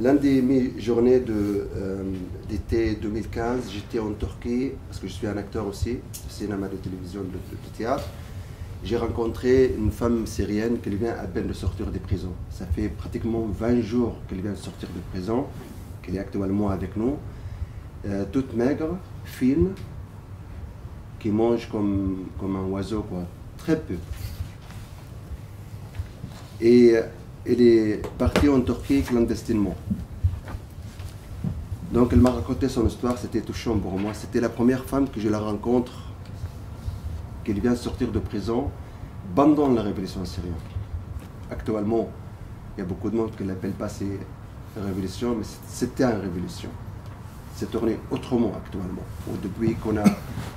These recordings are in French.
L'un des mes journées d'été 2015, j'étais en Turquie, parce que je suis un acteur aussi, de cinéma, de télévision, de théâtre. J'ai rencontré une femme syrienne qui vient à peine de sortir de prison. Ça fait pratiquement 20 jours qu'elle vient de sortir de prison, qu'elle est actuellement avec nous. Toute maigre, fine, qui mange comme un oiseau, quoi. Très peu. Et elle est partie en Turquie clandestinement. Donc elle m'a raconté son histoire, c'était touchant pour moi. C'était la première femme que je la rencontre, qui vient de sortir de prison pendant la révolution syrienne. Actuellement, il y a beaucoup de monde qui ne l'appelle pas ces révolutions, mais c'était une révolution. C'est tourné autrement actuellement, depuis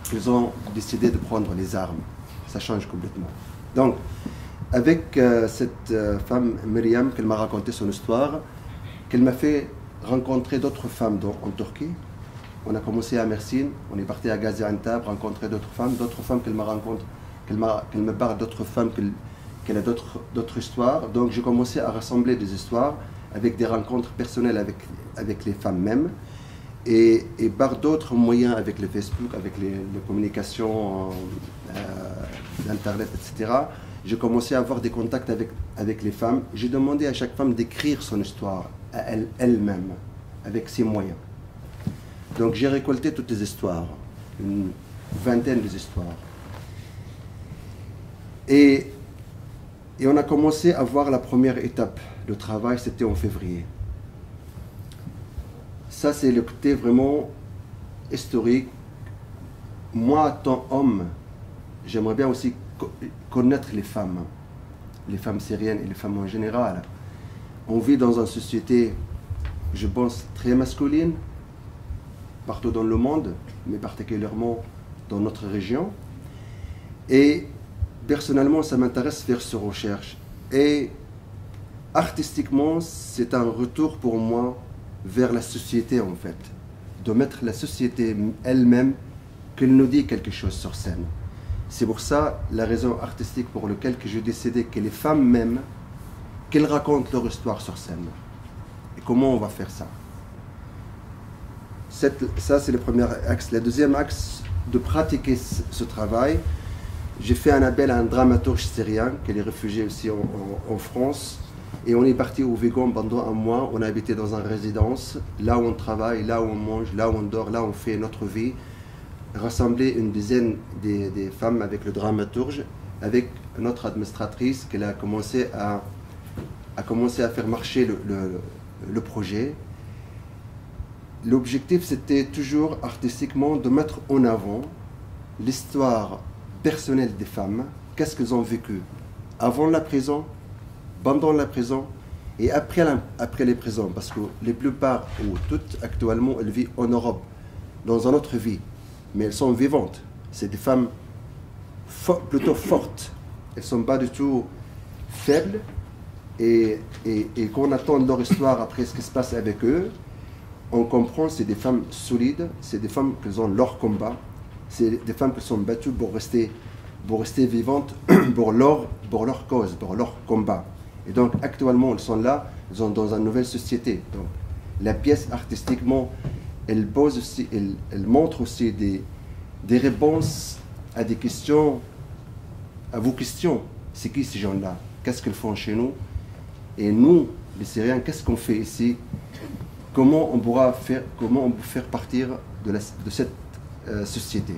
qu'ils ont décidé de prendre les armes. Ça change complètement. Donc, avec cette femme, Myriam, qu'elle m'a raconté son histoire, qu'elle m'a fait rencontrer d'autres femmes en Turquie. On a commencé à Mersin, on est parti à Gaziantep, rencontrer d'autres femmes qu'elle me rencontre, qu'elle me parle d'autres femmes, qu'elle a d'autres histoires. Donc j'ai commencé à rassembler des histoires avec des rencontres personnelles avec les femmes mêmes et par d'autres moyens avec le Facebook, avec les communications, l'Internet, etc. J'ai commencé à avoir des contacts avec les femmes. J'ai demandé à chaque femme d'écrire son histoire à elle-même, avec ses moyens. Donc j'ai récolté toutes les histoires, une vingtaine d'histoires. Et on a commencé à voir la première étape. Le travail, c'était en février. Ça, c'est le côté vraiment historique. Moi, en tant qu'homme, j'aimerais bien aussi connaître les femmes syriennes et les femmes en général. On vit dans une société, je pense, très masculine, partout dans le monde, mais particulièrement dans notre région. Et personnellement, ça m'intéresse de faire ces recherches. Et artistiquement, c'est un retour pour moi vers la société, en fait. De mettre la société elle-même, qu'elle nous dit quelque chose sur scène. C'est pour ça la raison artistique pour laquelle j'ai décidé que les femmes même, qu'elles racontent leur histoire sur scène. Et comment on va faire ça? Ça, c'est le premier axe. Le deuxième axe, de pratiquer ce travail, j'ai fait un appel à un dramaturge syrien, qui est réfugié aussi en France. Et on est parti au Végon pendant un mois. On a habité dans une résidence, là où on travaille, là où on mange, là où on dort, là où on fait notre vie. Rassembler une dizaine des femmes avec le dramaturge, avec notre administratrice, qui a commencé à faire marcher le projet. L'objectif, c'était toujours artistiquement de mettre en avant l'histoire personnelle des femmes, qu'est-ce qu'elles ont vécu avant la prison, pendant la prison et après les prisons, parce que la plupart, ou toutes actuellement, elles vivent en Europe, dans une autre vie, mais elles sont vivantes. C'est des femmes plutôt fortes, elles ne sont pas du tout faibles, et quand on attend leur histoire après ce qui se passe avec eux, on comprend que c'est des femmes solides, c'est des femmes qui ont leur combat, c'est des femmes qui sont battues pour rester vivantes pour leur cause, pour leur combat. Et donc actuellement, elles sont là, elles sont dans une nouvelle société. Donc la pièce artistiquement, elle pose aussi, elle montre aussi des réponses à des questions, à vos questions. C'est qui ces gens-là? Qu'est-ce qu'ils font chez nous? Et nous, les Syriens, qu'est-ce qu'on fait ici? Comment on peut faire partir de cette société?